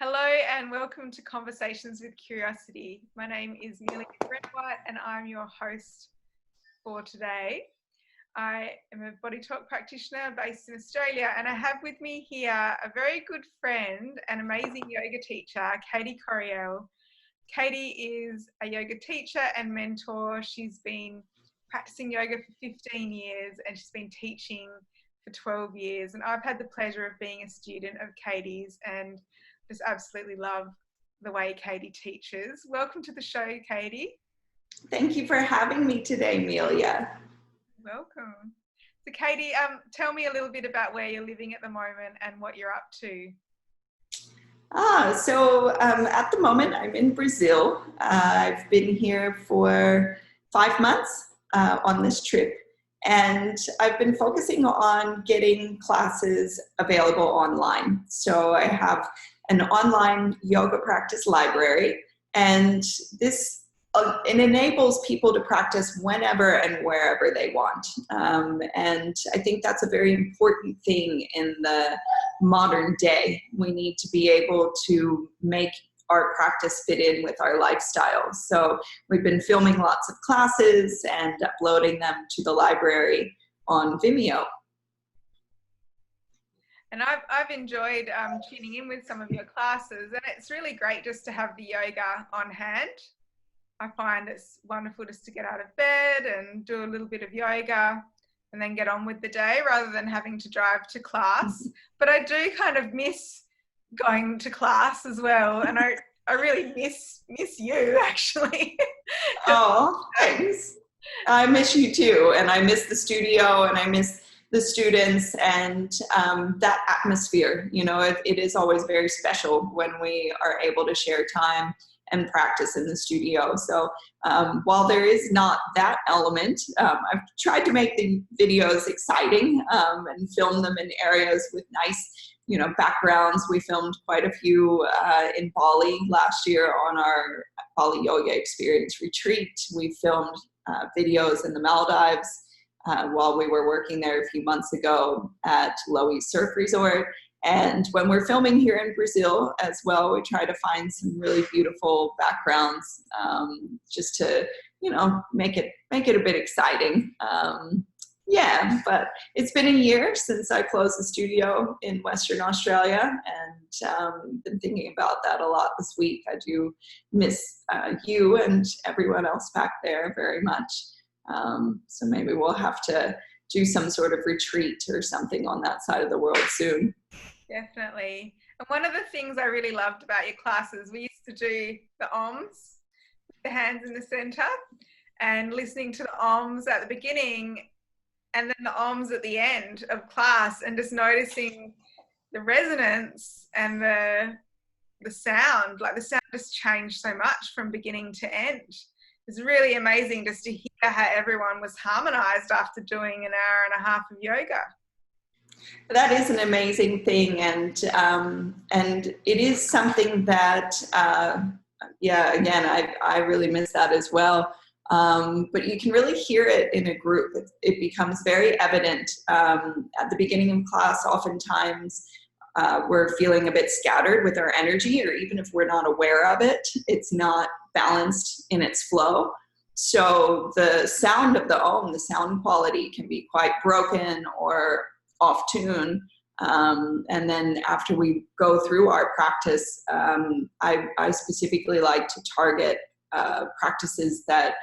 Hello and welcome to Conversations with Curiosity. My name is Brent-White and I'm your host for today. I am a body talk practitioner based in Australia, and I have with me here a very good friend and amazing yoga teacher, Coryell. Katie is a yoga teacher and mentor. She's been practicing yoga for 15 years and she's been teaching for 12 years. And I've had the pleasure of being a student of Katie's and just absolutely love the way Katie teaches. Welcome to the show, Katie. Thank you for having me today, Amelia. Welcome. So Katie, tell me a little bit about where you're living at the moment and what you're up to. At the moment I'm in Brazil. I've been here for 5 months on this trip, and I've been focusing on getting classes available online. So I have an online yoga practice library, and this it enables people to practice whenever and wherever they want. And I think that's a very important thing in the modern day. We need to be able to make our practice fit in with our lifestyle. So we've been filming lots of classes and uploading them to the library on Vimeo. And I've enjoyed tuning in with some of your classes, and it's really great just to have the yoga on hand. I find it's wonderful just to get out of bed and do a little bit of yoga and then get on with the day rather than having to drive to class. But I do kind of miss going to class as well, and I really miss you actually. Oh, thanks. I miss you too, and I miss the studio, and I miss the students, and that atmosphere. You know, it is always very special when we are able to share time and practice in the studio. So while there is not that element, I've tried to make the videos exciting and film them in areas with nice, backgrounds. We filmed quite a few in Bali last year on our Bali Yoga Experience retreat. We filmed videos in the Maldives while we were working there a few months ago at Loei Surf Resort. And when we're filming here in Brazil as well, we try to find some really beautiful backgrounds just to, make it a bit exciting. But it's been a year since I closed the studio in Western Australia, and been thinking about that a lot this week. I do miss you and everyone else back there very much. So maybe we'll have to do some sort of retreat or something on that side of the world soon. Definitely. And one of the things I really loved about your classes, we used to do the OMS, the hands in the center, and listening to the OMS at the beginning and then the OMS at the end of class, and just noticing the resonance and the sound. Like the sound just changed so much from beginning to end. It's really amazing just to hear how everyone was harmonized after doing an hour and a half of yoga. That is an amazing thing, and it is something that, again, I really miss that as well. But you can really hear it in a group. It becomes very evident at the beginning of class. Oftentimes, we're feeling a bit scattered with our energy, or even if we're not aware of it, it's not balanced in its flow. So the sound of the Om, the sound quality can be quite broken or off tune. And then after we go through our practice, I specifically like to target practices that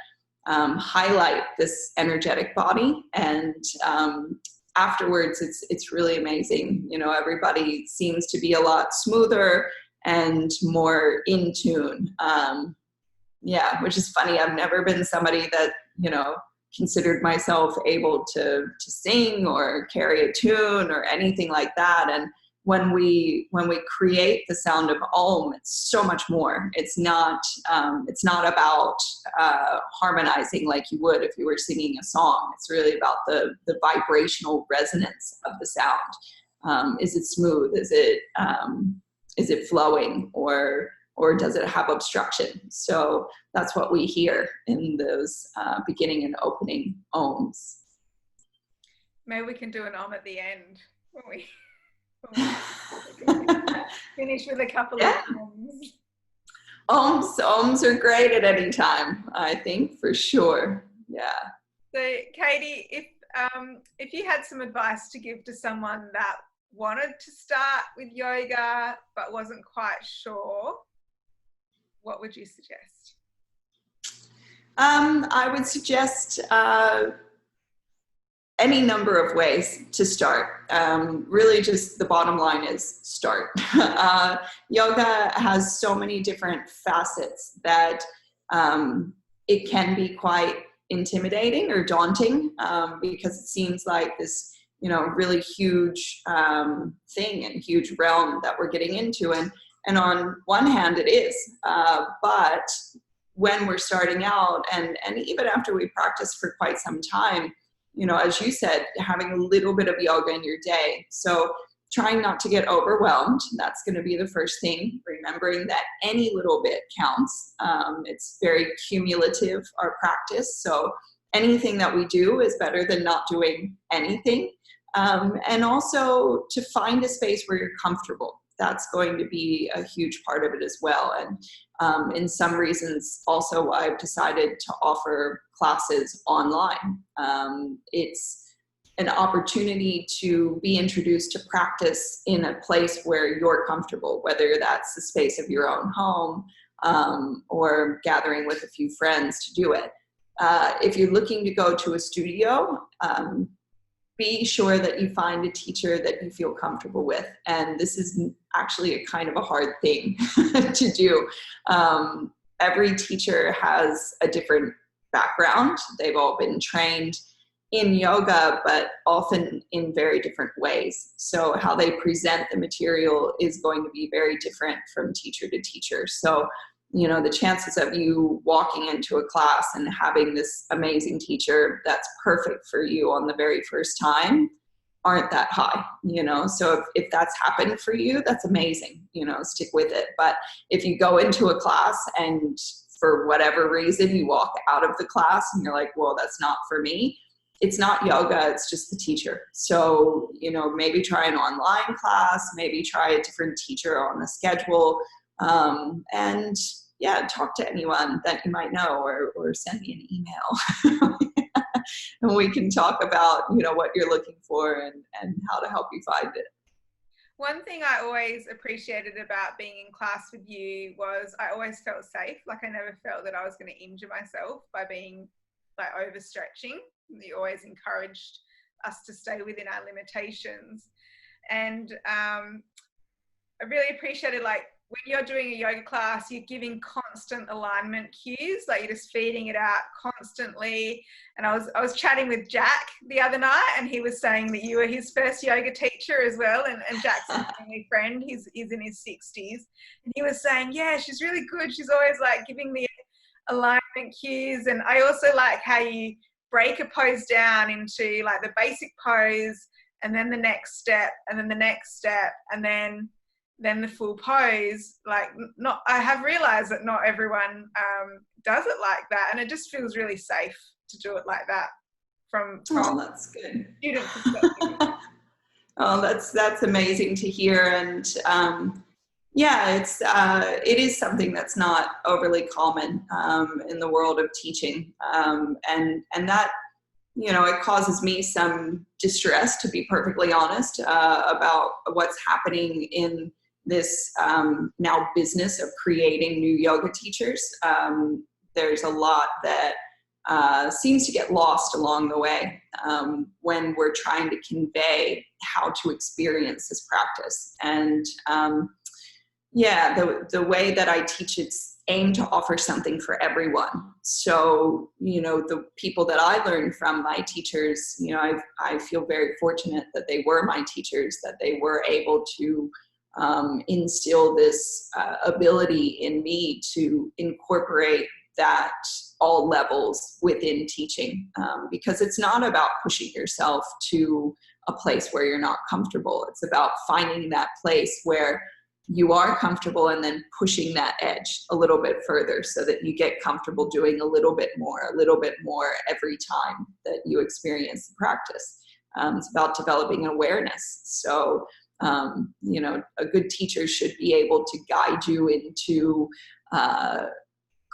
highlight this energetic body. And afterwards, it's really amazing. Everybody seems to be a lot smoother and more in tune. Which is funny. I've never been somebody that, considered myself able to sing or carry a tune or anything like that. And when we create the sound of Om, it's so much more. It's not about harmonizing like you would if you were singing a song. It's really about the vibrational resonance of the sound. Is it smooth? Is it flowing, or does it have obstruction? So that's what we hear in those beginning and opening Oms. Maybe we can do an Om at the end, won't we? Finish with a couple Yeah. of Ohms are great at any time, I think, for sure. Yeah. So, Katie, if you had some advice to give to someone that wanted to start with yoga but wasn't quite sure, what would you suggest? I would suggest any number of ways to start. Really just the bottom line is start. Yoga has so many different facets that it can be quite intimidating or daunting because it seems like this, really huge thing and huge realm that we're getting into. And on one hand it is, but when we're starting out and even after we practice for quite some time, as you said, having a little bit of yoga in your day. So trying not to get overwhelmed. That's going to be the first thing. Remembering that any little bit counts. It's very cumulative, our practice. So anything that we do is better than not doing anything. And also to find a space where you're comfortable. That's going to be a huge part of it as well. And in some reasons, also, I've decided to offer classes online. It's an opportunity to be introduced to practice in a place where you're comfortable, whether that's the space of your own home or gathering with a few friends to do it. If you're looking to go to a studio, be sure that you find a teacher that you feel comfortable with. And this is actually a kind of a hard thing to do. Every teacher has a different background. They've all been trained in yoga, but often in very different ways. So how they present the material is going to be very different from teacher to teacher. So the chances of you walking into a class and having this amazing teacher that's perfect for you on the very first time aren't that high, so if that's happened for you, that's amazing, stick with it. But if you go into a class and for whatever reason you walk out of the class and you're like, well, that's not for me, it's not yoga, it's just the teacher. So, maybe try an online class, maybe try a different teacher on the schedule. And yeah, talk to anyone that you might know or send me an email. And we can talk about, what you're looking for and how to help you find it. One thing I always appreciated about being in class with you was I always felt safe. Like I never felt that I was going to injure myself by being like overstretching. You always encouraged us to stay within our limitations. And I really appreciated when you're doing a yoga class, you're giving constant alignment cues, like you're just feeding it out constantly. And I was chatting with Jack the other night, and he was saying that you were his first yoga teacher as well. And Jack's a family friend. He's in his 60s. And he was saying, yeah, she's really good. She's always giving me alignment cues. And I also like how you break a pose down into the basic pose, and then the next step, and then the next step, and then the full pose. I have realized that not everyone does it like that, and it just feels really safe to do it like that from that's good. Student perspective. Oh, that's amazing to hear. And yeah, it is something that's not overly common in the world of teaching, and that it causes me some distress, to be perfectly honest, about what's happening in this now business of creating new yoga teachers. There's a lot that seems to get lost along the way when we're trying to convey how to experience this practice. And the way that I teach, it's aimed to offer something for everyone. So, the people that I learned from, my teachers, I feel very fortunate that they were my teachers, that they were able to instill this ability in me to incorporate that all levels within teaching, because it's not about pushing yourself to a place where you're not comfortable. It's about finding that place where you are comfortable and then pushing that edge a little bit further so that you get comfortable doing a little bit more every time that you experience the practice. It's about developing awareness. So You know, a good teacher should be able to guide you into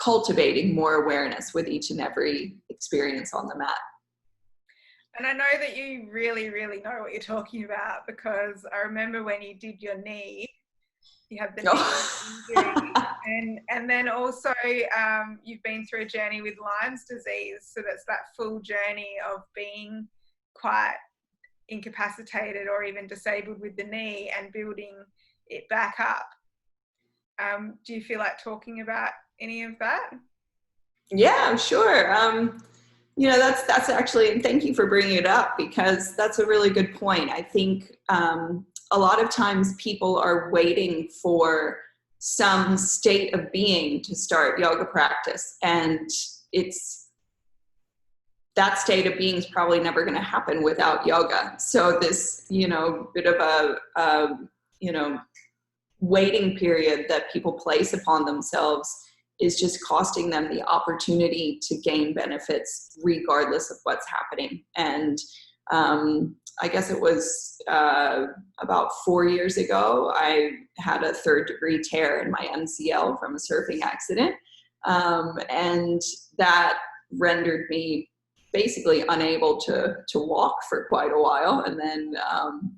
cultivating more awareness with each and every experience on the mat. And I know that you really, really know what you're talking about, because I remember when you did your knee, you had the knee injury, and then also you've been through a journey with Lyme's disease. So that's that full journey of being quite incapacitated or even disabled with the knee and building it back up. Do you feel like talking about any of that? Yeah, sure. You know, that's actually, and thank you for bringing it up, because that's a really good point. I think a lot of times people are waiting for some state of being to start yoga practice, and that state of being is probably never going to happen without yoga. So this, you know, bit of a you know, waiting period that people place upon themselves is just costing them the opportunity to gain benefits regardless of what's happening. And I guess it was about 4 years ago, I had a 3rd-degree tear in my MCL from a surfing accident. And that rendered me basically unable to walk for quite a while, and then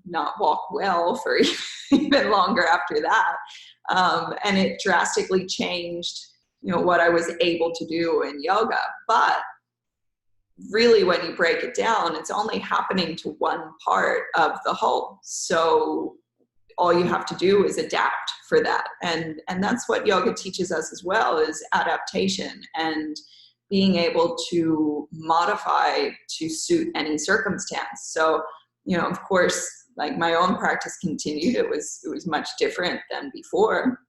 not walk well for even longer after that. And it drastically changed, you know, what I was able to do in yoga. But really, when you break it down, it's only happening to one part of the whole. So all you have to do is adapt for that. And that's what yoga teaches us as well, is adaptation and being able to modify to suit any circumstance. So, you know, of course, like my own practice continued. It was much different than before.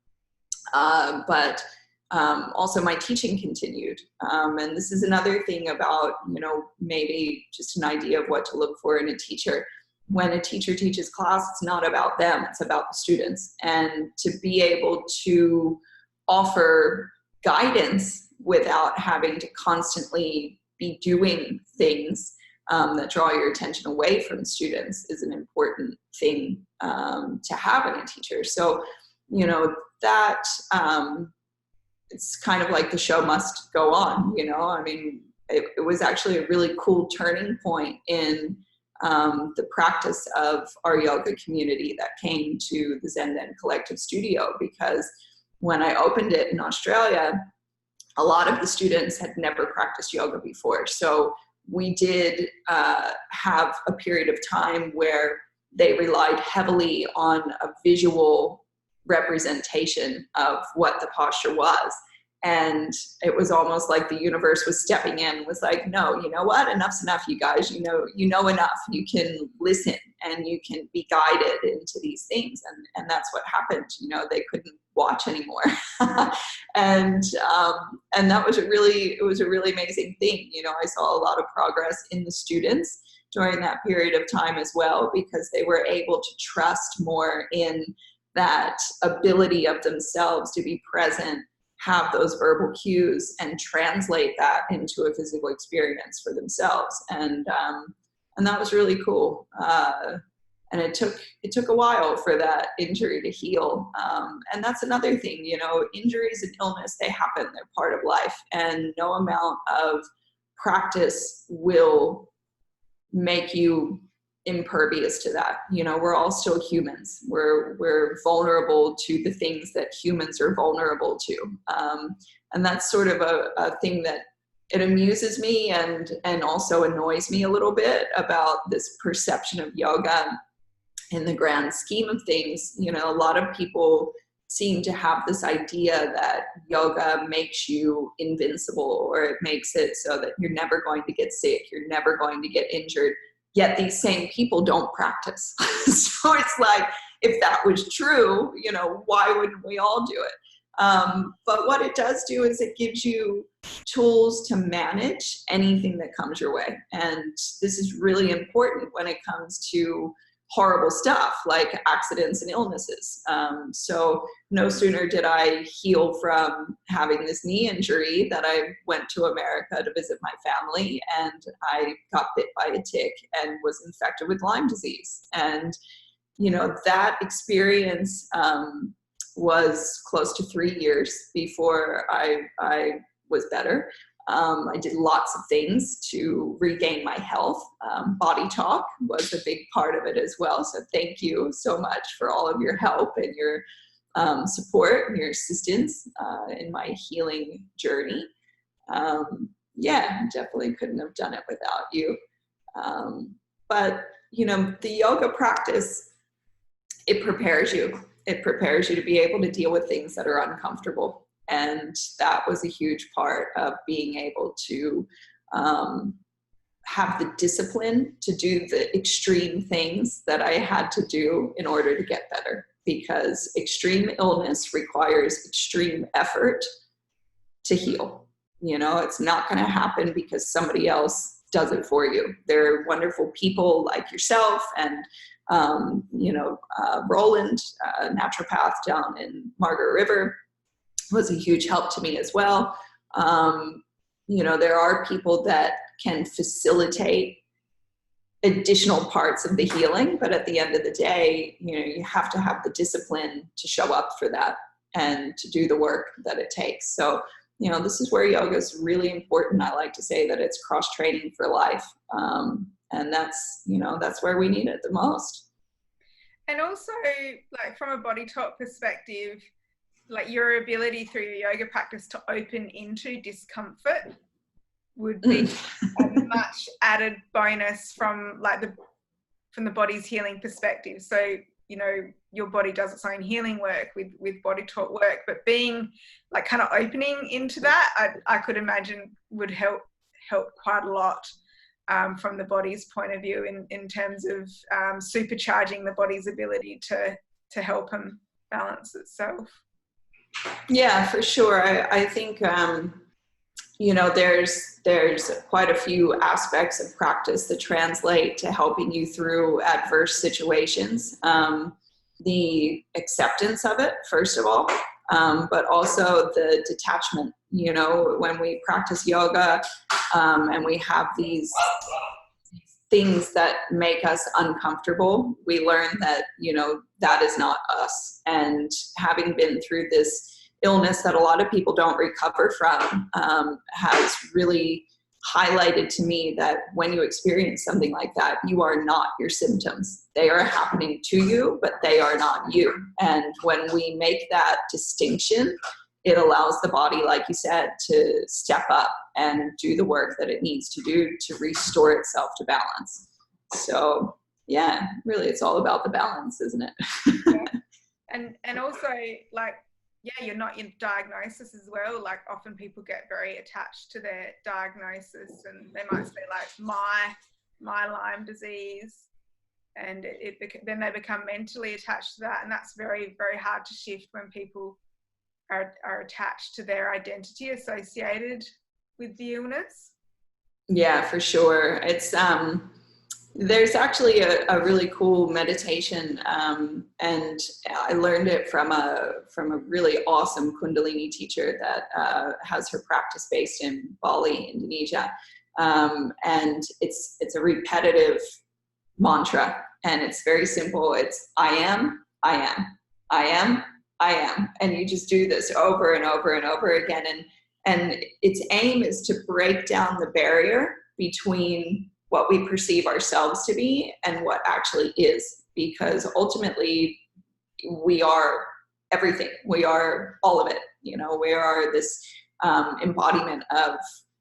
But also my teaching continued. And this is another thing about, you know, maybe just an idea of what to look for in a teacher. When a teacher teaches class, it's not about them, it's about the students. And to be able to offer guidance without having to constantly be doing things that draw your attention away from students is an important thing to have in a teacher. So, you know, that it's kind of like the show must go on, you know. I mean, it was actually a really cool turning point in the practice of our yoga community that came to the Zen Den Collective Studio, because when I opened it in Australia, a lot of the students had never practiced yoga before. So we did have a period of time where they relied heavily on a visual representation of what the posture was. And it was almost like the universe was stepping in, was like, no, you know what, enough's enough, you guys, you know enough, you can listen and you can be guided into these things. And that's what happened. You know, they couldn't watch anymore. And that was it was a really amazing thing. You know, I saw a lot of progress in the students during that period of time as well, because they were able to trust more in that ability of themselves to be present, have those verbal cues, and translate that into a physical experience for themselves. And that was really cool. And it took a while for that injury to heal. And that's another thing, you know, injuries and illness, they happen, they're part of life, and no amount of practice will make you impervious to that. You know, we're all still humans. We're vulnerable to the things that humans are vulnerable to. And that's sort of a thing that it amuses me and also annoys me a little bit about this perception of yoga in the grand scheme of things. You know, a lot of people seem to have this idea that yoga makes you invincible, or it makes it so that you're never going to get sick, you're never going to get injured. Yet these same people don't practice. So it's like, if that was true, you know, why wouldn't we all do it? But what it does do is it gives you tools to manage anything that comes your way. And this is really important when it comes to horrible stuff like accidents and illnesses. So no sooner did I heal from having this knee injury that I went to America to visit my family, and I got bit by a tick and was infected with Lyme disease. And you know, that experience was close to 3 years before I was better. I did lots of things to regain my health. Body talk was a big part of it as well. So thank you so much for all of your help and your support and your assistance in my healing journey. Yeah, definitely couldn't have done it without you. But, you know, the yoga practice, it prepares you. It prepares you to be able to deal with things that are uncomfortable. And that was a huge part of being able to have the discipline to do the extreme things that I had to do in order to get better, because extreme illness requires extreme effort to heal. You know, it's not going to happen because somebody else does it for you. There are wonderful people like yourself and Roland, naturopath down in Margaret River, was a huge help to me as well. You know, there are people that can facilitate additional parts of the healing, but at the end of the day, you know, you have to have the discipline to show up for that and to do the work that it takes. So, you know, this is where yoga is really important. I like to say that it's cross training for life. And that's, you know, that's where we need it the most. And also, like, from a body talk perspective, like, your ability through your yoga practice to open into discomfort would be a much added bonus from the body's healing perspective. So, you know, your body does its own healing work with body talk work, but being like kind of opening into that, I could imagine would help quite a lot from the body's point of view in terms of supercharging the body's ability to help and balance itself. Yeah, for sure. I think, you know, there's quite a few aspects of practice that translate to helping you through adverse situations. The acceptance of it, first of all, but also the detachment. You know, when we practice yoga and we have these things that make us uncomfortable, we learn that, you know, that is not us. And having been through this illness that a lot of people don't recover from, has really highlighted to me that when you experience something like that, you are not your symptoms. They are happening to you, but they are not you. And when we make that distinction, it allows the body, like you said, to step up and do the work that it needs to do to restore itself to balance. So yeah, really, it's all about the balance, isn't it? Yeah. And also, like, yeah, you're not your diagnosis as well. Like, often people get very attached to their diagnosis, and they might say, like, my Lyme disease, and then they become mentally attached to that, and that's very, very hard to shift when people are attached to their identity associated with the illness. Yeah, for sure. It's there's actually a really cool meditation, and I learned it from a really awesome Kundalini teacher that has her practice based in Bali, Indonesia, and it's a repetitive mantra, and it's very simple. It's I am, I am, I am, I am, and you just do this over and over and over again, and its aim is to break down the barrier between what we perceive ourselves to be and what actually is, because ultimately we are everything. We are all of it. You know, we are this embodiment of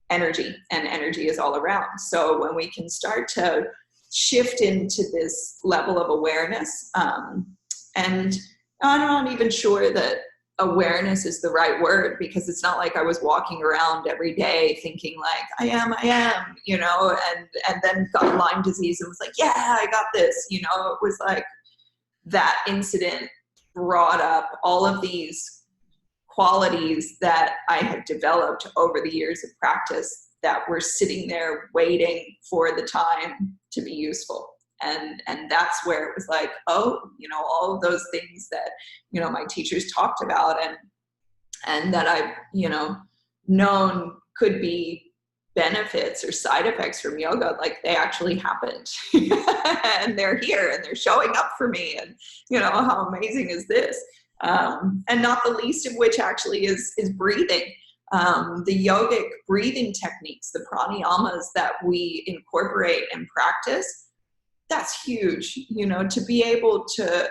energy, and energy is all around. So when we can start to shift into this level of awareness, and I'm not even sure that awareness is the right word, because it's not like I was walking around every day thinking like I am, you know, and then got Lyme disease and was like, yeah, I got this, you know. It was like that incident brought up all of these qualities that I had developed over the years of practice that were sitting there waiting for the time to be useful. And that's where it was like, oh, you know, all of those things that, you know, my teachers talked about and that I've, you know, known could be benefits or side effects from yoga, like they actually happened and they're here and they're showing up for me. And, you know, how amazing is this? And not the least of which actually is breathing. The yogic breathing techniques, the pranayamas that we incorporate and practice, that's huge, you know, to be able to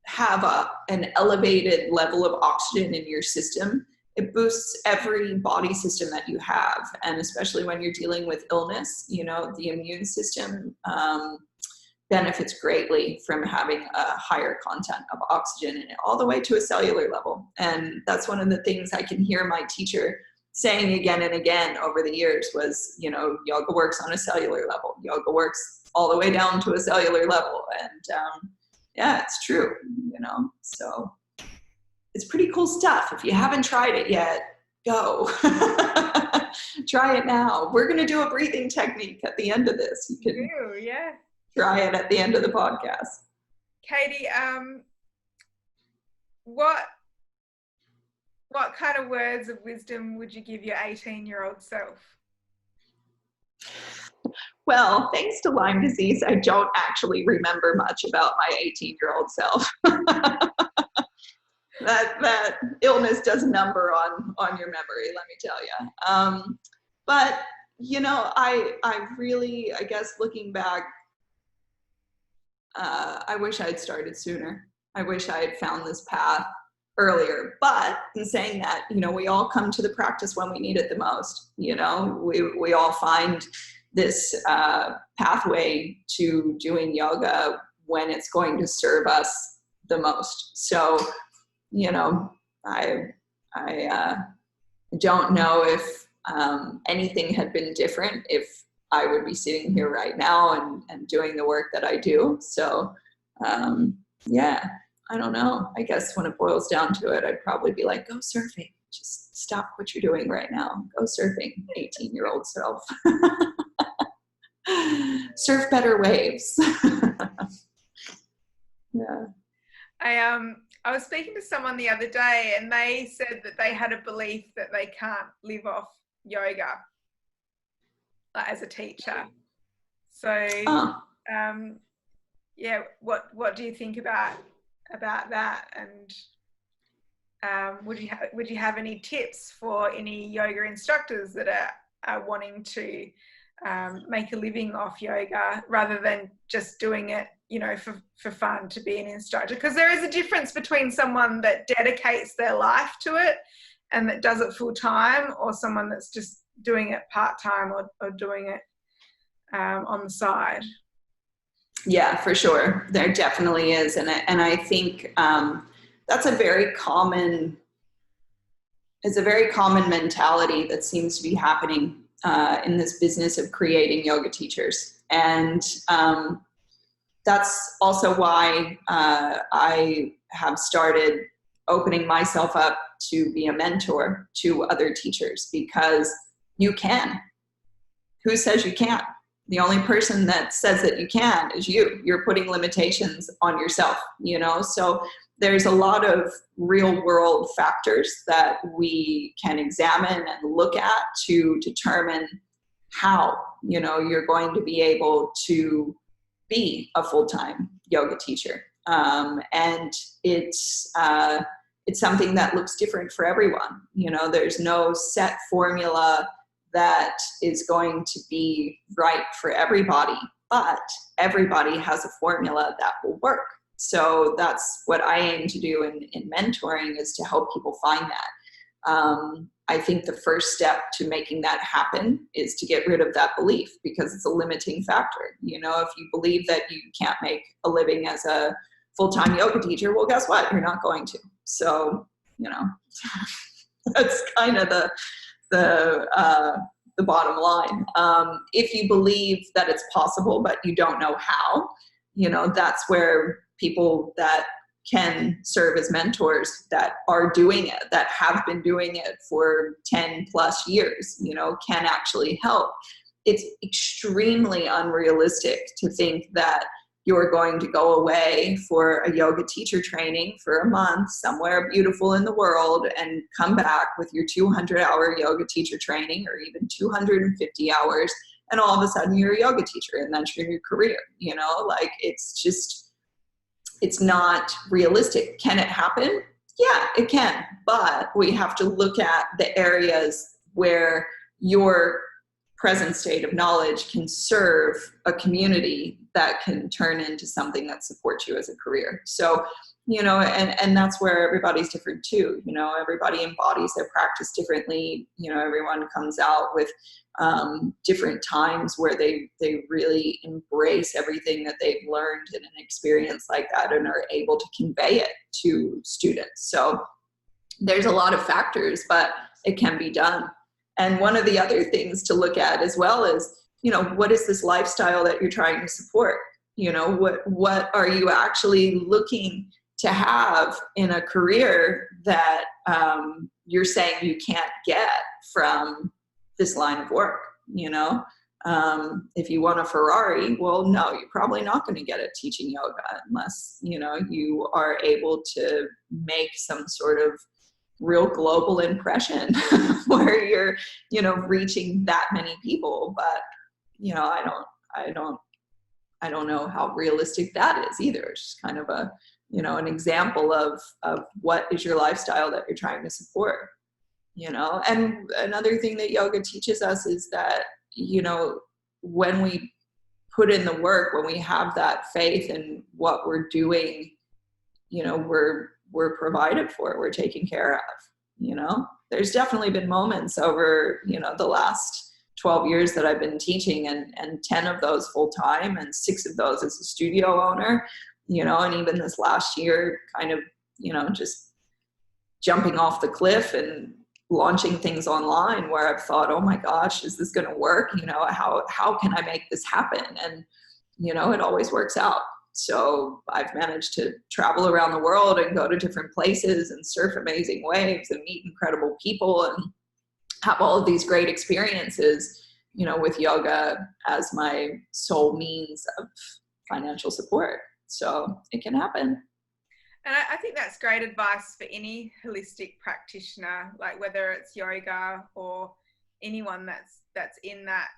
have an elevated level of oxygen in your system. It boosts every body system that you have. And especially when you're dealing with illness, you know, the immune system benefits greatly from having a higher content of oxygen in it, all the way to a cellular level. And that's one of the things I can hear my teacher saying again and again over the years was, you know, yoga works on a cellular level. Yoga works all the way down to a cellular level. And yeah, it's true, you know, so it's pretty cool stuff. If you haven't tried it yet, go. Try it now. We're going to do a breathing technique at the end of this. You can try it at the end of the podcast. Katie, what kind of words of wisdom would you give your 18-year-old self? Well, thanks to Lyme disease, I don't actually remember much about my 18-year-old self. That illness does number on your memory, let me tell you. But, you know, I really, I guess looking back, I wish I had started sooner. I wish I had found this path earlier. But in saying that, you know, we all come to the practice when we need it the most. You know, we all find this pathway to doing yoga when it's going to serve us the most. So, you know, I don't know if anything had been different if I would be sitting here right now and doing the work that I do. So, yeah, I don't know. I guess when it boils down to it, I'd probably be like, go surfing. Just stop what you're doing right now. Go surfing, 18-year-old self. Surf better waves. Yeah. I was speaking to someone the other day and they said that they had a belief that they can't live off yoga, like as a teacher. So, yeah, what do you think about that? And would you have any tips for any yoga instructors that are wanting to make a living off yoga rather than just doing it, you know, for fun, to be an instructor? Because there is a difference between someone that dedicates their life to it and that does it full time, or someone that's just doing it part time or doing it on the side. Yeah, for sure. There definitely is. And I think that's a very common mentality that seems to be happening in this business of creating yoga teachers. And that's also why I have started opening myself up to be a mentor to other teachers, because you can. Who says you can't? The only person that says that you can is you. You're putting limitations on yourself, you know? So there's a lot of real world factors that we can examine and look at to determine how, you know, you're going to be able to be a full-time yoga teacher. And it's something that looks different for everyone. You know, there's no set formula that is going to be right for everybody, but everybody has a formula that will work. So that's what I aim to do in mentoring, is to help people find that. I think the first step to making that happen is to get rid of that belief, because it's a limiting factor. You know, if you believe that you can't make a living as a full-time yoga teacher, well, guess what? You're not going to. So, you know, that's kind of the bottom line. If you believe that it's possible, but you don't know how, you know, that's where people that can serve as mentors, that are doing it, that have been doing it for 10 plus years, you know, can actually help. It's extremely unrealistic to think that you're going to go away for a yoga teacher training for a month somewhere beautiful in the world and come back with your 200-hour yoga teacher training, or even 250 hours, and all of a sudden you're a yoga teacher and that's your career. You know, like, it's not realistic. Can it happen? Yeah, it can. But we have to look at the areas where your present state of knowledge can serve a community that can turn into something that supports you as a career. So, you know, and that's where everybody's different too. You know, everybody embodies their practice differently. You know, everyone comes out with different times where they really embrace everything that they've learned in an experience like that and are able to convey it to students. So there's a lot of factors, but it can be done. And one of the other things to look at as well is, you know, what is this lifestyle that you're trying to support? You know, what are you actually looking to have in a career that you're saying you can't get from this line of work? You know, if you want a Ferrari, well, no, you're probably not going to get it teaching yoga unless, you know, you are able to make some sort of real global impression where you're, you know, reaching that many people. But, you know, I don't know how realistic that is either. It's just kind of a, you know, an example of what is your lifestyle that you're trying to support, you know. And another thing that yoga teaches us is that, you know, when we put in the work, when we have that faith in what we're doing, you know, we're provided for, we're taken care of. You know, there's definitely been moments over, you know, the last 12 years that I've been teaching, and 10 of those full time and 6 of those as a studio owner, you know, and even this last year kind of, you know, just jumping off the cliff and launching things online where I've thought, oh my gosh, is this going to work? You know, how can I make this happen? And, you know, it always works out. So I've managed to travel around the world and go to different places and surf amazing waves and meet incredible people and have all of these great experiences, you know, with yoga as my sole means of financial support. So it can happen. And I think that's great advice for any holistic practitioner, like whether it's yoga or anyone that's in that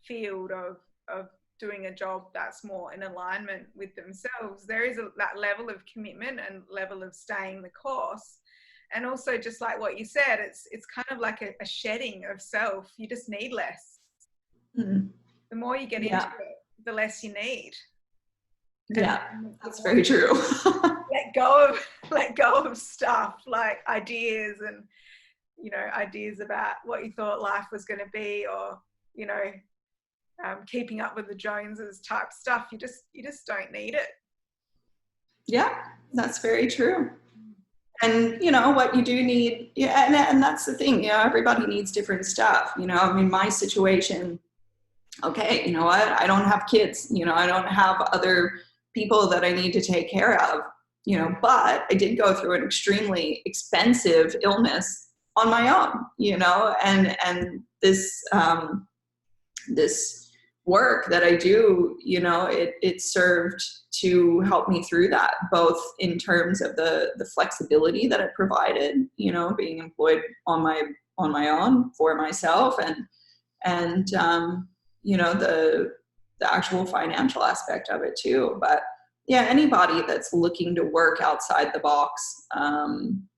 field of doing a job that's more in alignment with themselves. There is that level of commitment and level of staying the course. And also, just like what you said, it's kind of like a shedding of self. You just need less. Mm-hmm. The more you get into it, the less you need. Yeah, that's very true. let go of stuff like ideas and, you know, ideas about what you thought life was going to be, or, you know, keeping up with the Joneses type stuff. You just don't need it. Yeah, that's very true. And, you know, what you do need, yeah, and that's the thing, you know, everybody needs different stuff. You know, I mean, my situation, okay, you know what, I don't have kids, you know, I don't have other people that I need to take care of, you know, but I did go through an extremely expensive illness on my own, you know, and this work that I do, you know, it served to help me through that, both in terms of the flexibility that it provided, you know, being employed on my own for myself, and you know, the actual financial aspect of it too. But yeah, anybody that's looking to work outside the box,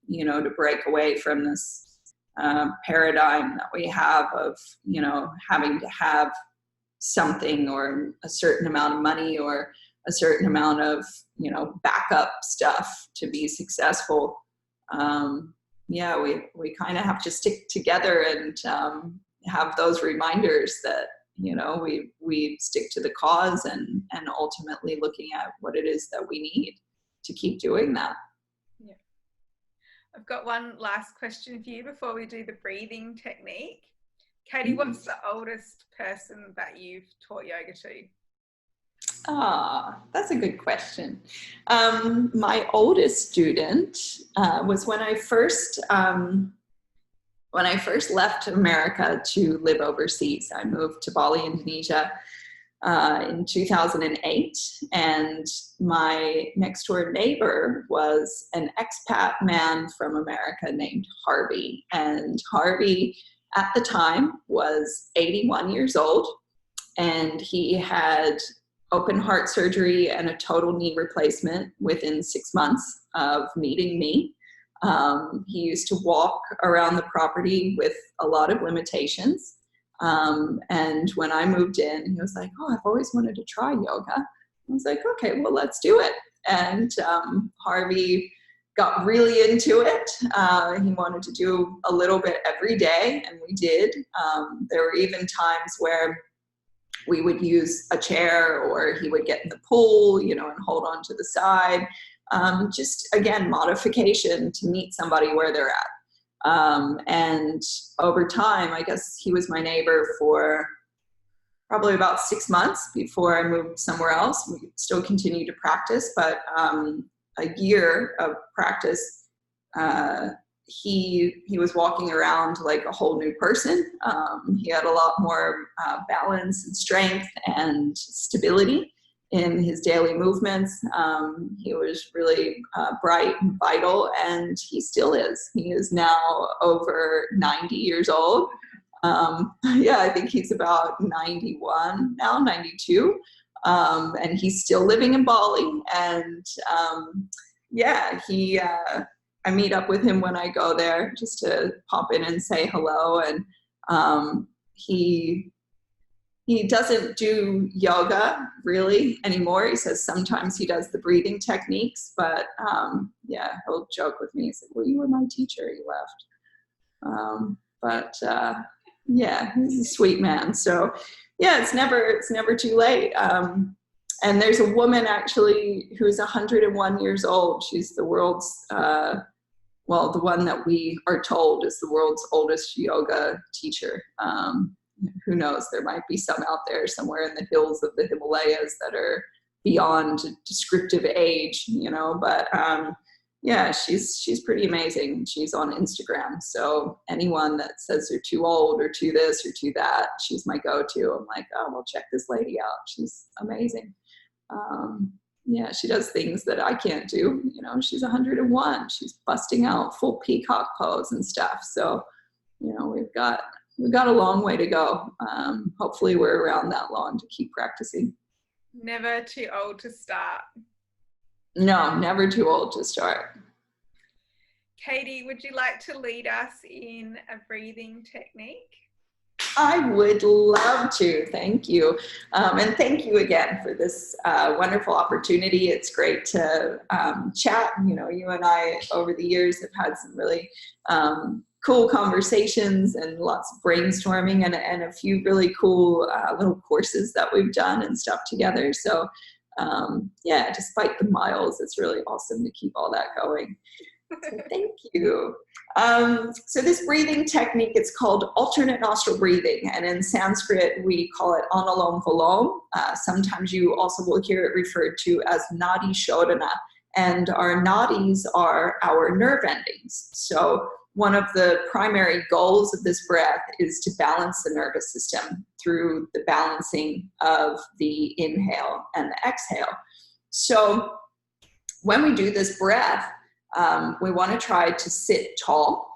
you know, to break away from this paradigm that we have of, you know, having to have something or a certain amount of money or a certain amount of, you know, backup stuff to be successful. Yeah, we kind of have to stick together and have those reminders that, you know, we stick to the cause and ultimately looking at what it is that we need to keep doing that. Yeah. I've got one last question for you before we do the breathing technique. Katie, what's the oldest person that you've taught yoga to? That's a good question. My oldest student was when I first left America to live overseas. I moved to Bali, Indonesia, in 2008, and my next door neighbor was an expat man from America named Harvey. And Harvey at the time was 81 years old, and he had open heart surgery and a total knee replacement within 6 months of meeting me. He used to walk around the property with a lot of limitations. And when I moved in, he was like, oh, I've always wanted to try yoga. I was like, okay, well, let's do it. And Harvey got really into it. He wanted to do a little bit every day, and we did. There were even times where we would use a chair, or he would get in the pool, and hold on to the side. Just, again, modification to meet somebody where they're at. And over time, I guess he was my neighbor for probably about 6 months before I moved somewhere else. We still continued to practice, but a year of practice, he was walking around like a whole new person. He had a lot more balance and strength and stability in his daily movements. He was really bright and vital, and he still is. He is now over 90 years old. I think he's about 91 now, 92. And he's still living in Bali. And I meet up with him when I go there just to pop in and say hello. And he doesn't do yoga really anymore. He says sometimes he does the breathing techniques, but he'll joke with me. He's like, well, you were my teacher, you left. He's a sweet man. So it's never too late. And there's a woman actually who's 101 years old. She's the world's, the one that we are told is the world's oldest yoga teacher. Who knows, there might be some out there somewhere in the hills of the Himalayas that are beyond descriptive age, but she's pretty amazing. She's on Instagram. So anyone that says they're too old or too this or too that, she's my go-to. I'm like, oh, well, check this lady out. She's amazing. She does things that I can't do. She's 101. She's busting out full peacock pose and stuff. So, we've got a long way to go. Hopefully we're around that long to keep practicing. Never too old to start. No, never too old to start. Katie, would you like to lead us in a breathing technique? I would love to. Thank you. And thank you again for this wonderful opportunity. It's great to chat. You and I over the years have had some really cool conversations and lots of brainstorming and a few really cool little courses that we've done and stuff together. So despite the miles, it's really awesome to keep all that going. So thank you. So this breathing technique, it's called alternate nostril breathing, and in Sanskrit we call it analom vilom. Sometimes you also will hear it referred to as nadi shodhana, and our nadis are our nerve endings. So one of the primary goals of this breath is to balance the nervous system through the balancing of the inhale and the exhale. So when we do this breath, we want to try to sit tall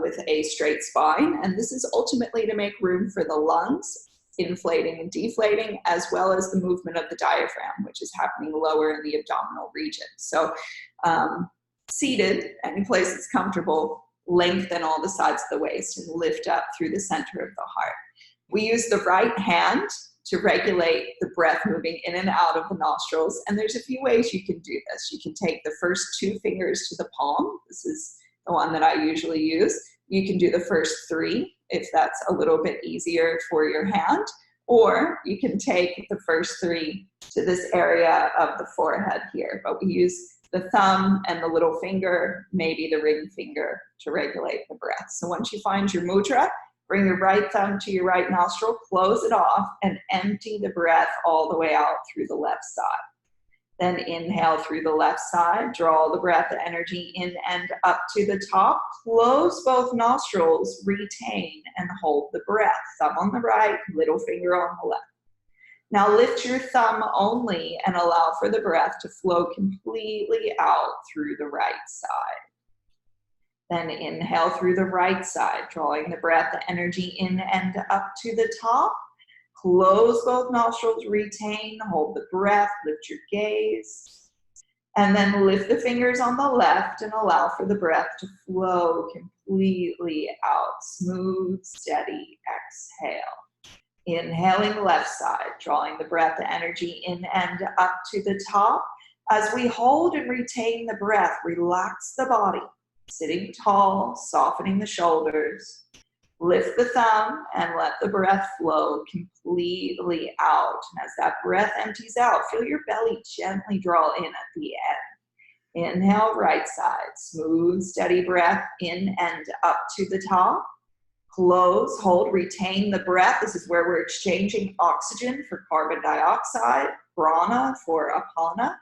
with a straight spine, and this is ultimately to make room for the lungs inflating and deflating, as well as the movement of the diaphragm, which is happening lower in the abdominal region. So seated, any place that's comfortable, lengthen all the sides of the waist and lift up through the center of the heart. We use the right hand to regulate the breath moving in and out of the nostrils. And there's a few ways you can do this. You can take the first 2 fingers to the palm. This is the one that I usually use. You can do the first 3 if that's a little bit easier for your hand. Or you can take the first 3 to this area of the forehead here. But we use the thumb and the little finger, maybe the ring finger, to regulate the breath. So once you find your mudra, bring your right thumb to your right nostril, close it off, and empty the breath all the way out through the left side. Then inhale through the left side, draw the breath, the energy in and up to the top, close both nostrils, retain and hold the breath. Thumb on the right, little finger on the left. Now lift your thumb only and allow for the breath to flow completely out through the right side. Then inhale through the right side, drawing the breath, the energy in and up to the top. Close both nostrils, retain, hold the breath, lift your gaze. And then lift the fingers on the left and allow for the breath to flow completely out. Smooth, steady exhale. Inhaling left side, drawing the breath, the energy in and up to the top. As we hold and retain the breath, relax the body. Sitting tall, softening the shoulders. Lift the thumb and let the breath flow completely out. And as that breath empties out, feel your belly gently draw in at the end. Inhale, right side. Smooth, steady breath in and up to the top. Close, hold, retain the breath. This is where we're exchanging oxygen for carbon dioxide, prana for apana.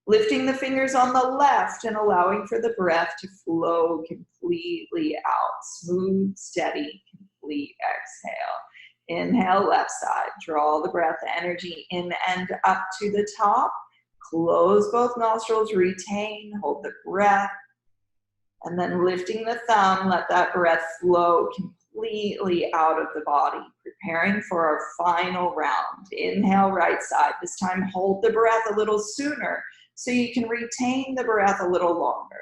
Lifting the fingers on the left and allowing for the breath to flow completely out. Smooth, steady, complete exhale. Inhale, left side. Draw the breath, the energy in and up to the top. Close both nostrils, retain, hold the breath. And then lifting the thumb, let that breath flow completely out of the body, preparing for our final round. Inhale, right side. This time, hold the breath a little sooner so you can retain the breath a little longer.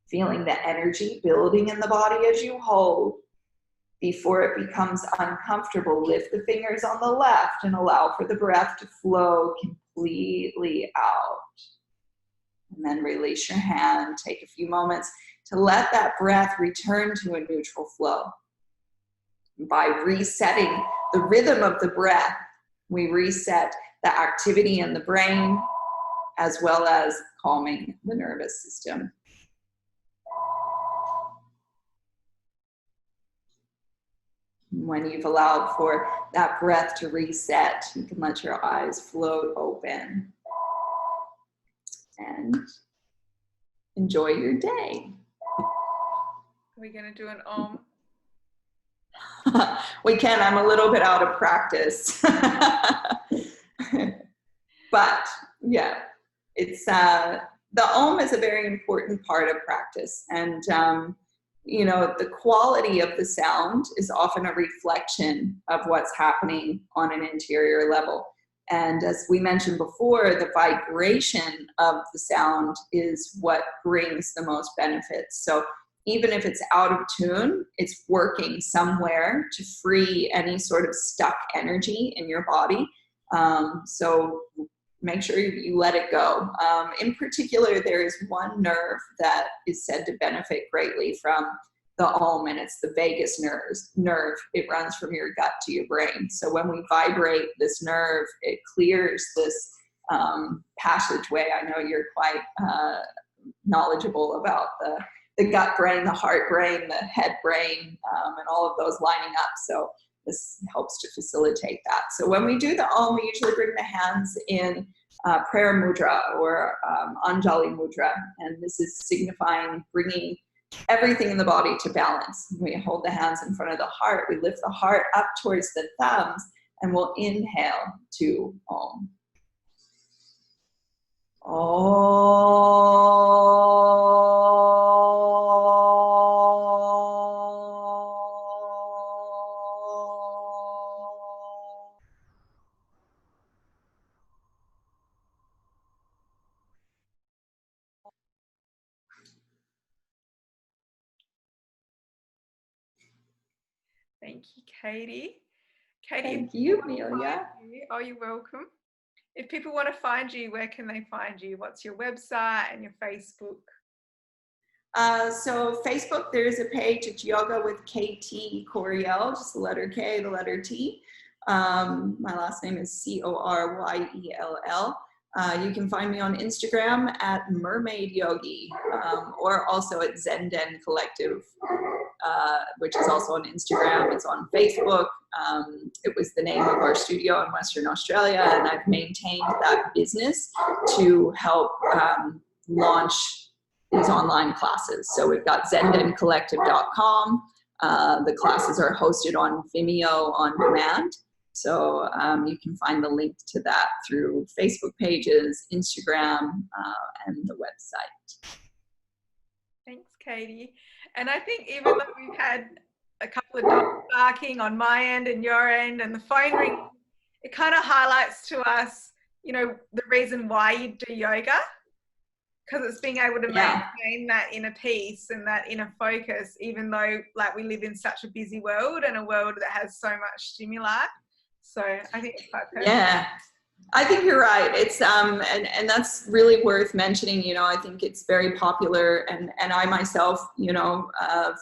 Feeling the energy building in the body as you hold. Before it becomes uncomfortable, lift the fingers on the left and allow for the breath to flow completely out. And then release your hand. Take a few moments to let that breath return to a neutral flow. By resetting the rhythm of the breath, we reset the activity in the brain as well as calming the nervous system. When you've allowed for that breath to reset, you can let your eyes float open and enjoy your day. Are we going to do an om? We can. I'm a little bit out of practice. But yeah, it's the om is a very important part of practice. And you know, the quality of the sound is often a reflection of what's happening on an interior level. And as we mentioned before, the vibration of the sound is what brings the most benefits. So even if it's out of tune, it's working somewhere to free any sort of stuck energy in your body. So make sure you let it go. In particular, there is one nerve that is said to benefit greatly from the om, and it's the vagus nerve. It runs from your gut to your brain. So when we vibrate this nerve, it clears this passageway. I know you're quite knowledgeable about the gut brain, the heart brain, the head brain, and all of those lining up. So this helps to facilitate that. So when we do the om, we usually bring the hands in prayer mudra or Anjali mudra. And this is signifying bringing everything in the body to balance. We hold the hands in front of the heart. We lift the heart up towards the thumbs, and we'll inhale to om. Thank you, Katie. Katie, Thank you, Amelia. Oh, you're welcome. If people want to find you, where can they find you? What's your website and your Facebook? So Facebook, there's a page, it's Yoga with KT Coryell, just the letter K, the letter T. My last name is Coryell. You can find me on Instagram at Mermaid Yogi, or also at Zenden Collective, which is also on Instagram. It's on Facebook. It was the name of our studio in Western Australia, and I've maintained that business to help launch these online classes. So we've got zendencollective.com. The classes are hosted on Vimeo on demand. So you can find the link to that through Facebook pages, Instagram, and the website. Thanks, Katie. And I think even though we've had a couple of dogs barking on my end and your end and the phone ring, it kind of highlights to us, you know, the reason why you do yoga, because it's being able to maintain that inner peace and that inner focus, even though like we live in such a busy world and a world that has so much stimuli. So I think it's quite perfect. Yeah, I think you're right. It's and that's really worth mentioning. You know, I think it's very popular, and I myself, you know,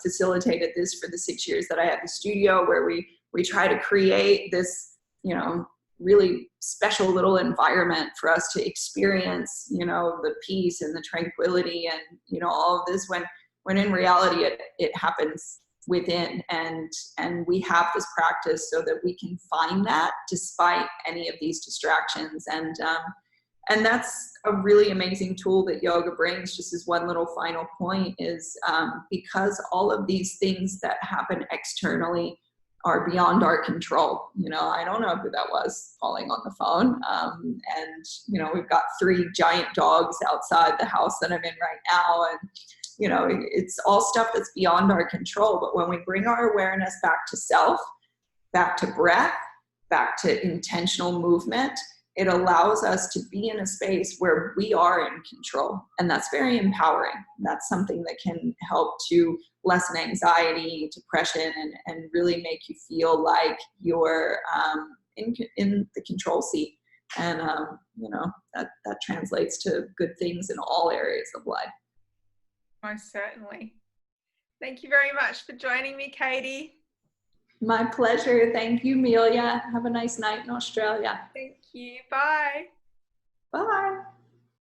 facilitated this for the 6 years that I had the studio, where we try to create this, you know, really special little environment for us to experience, you know, the peace and the tranquility and, you know, all of this, when in reality it happens within, and we have this practice so that we can find that despite any of these distractions. And that's a really amazing tool that yoga brings. Just as one little final point is, because all of these things that happen externally are beyond our control. You know, I don't know who that was calling on the phone. And, you know, we've got 3 giant dogs outside the house that I'm in right now. And, you know, it's all stuff that's beyond our control. But when we bring our awareness back to self, back to breath, back to intentional movement, it allows us to be in a space where we are in control. And that's very empowering. That's something that can help to lessen anxiety, depression, and really make you feel like you're in the control seat. And, you know, that translates to good things in all areas of life. Most certainly. Thank you very much for joining me, Katie. My pleasure. Thank you, Amelia. Have a nice night in Australia. Thank you. Bye. Bye.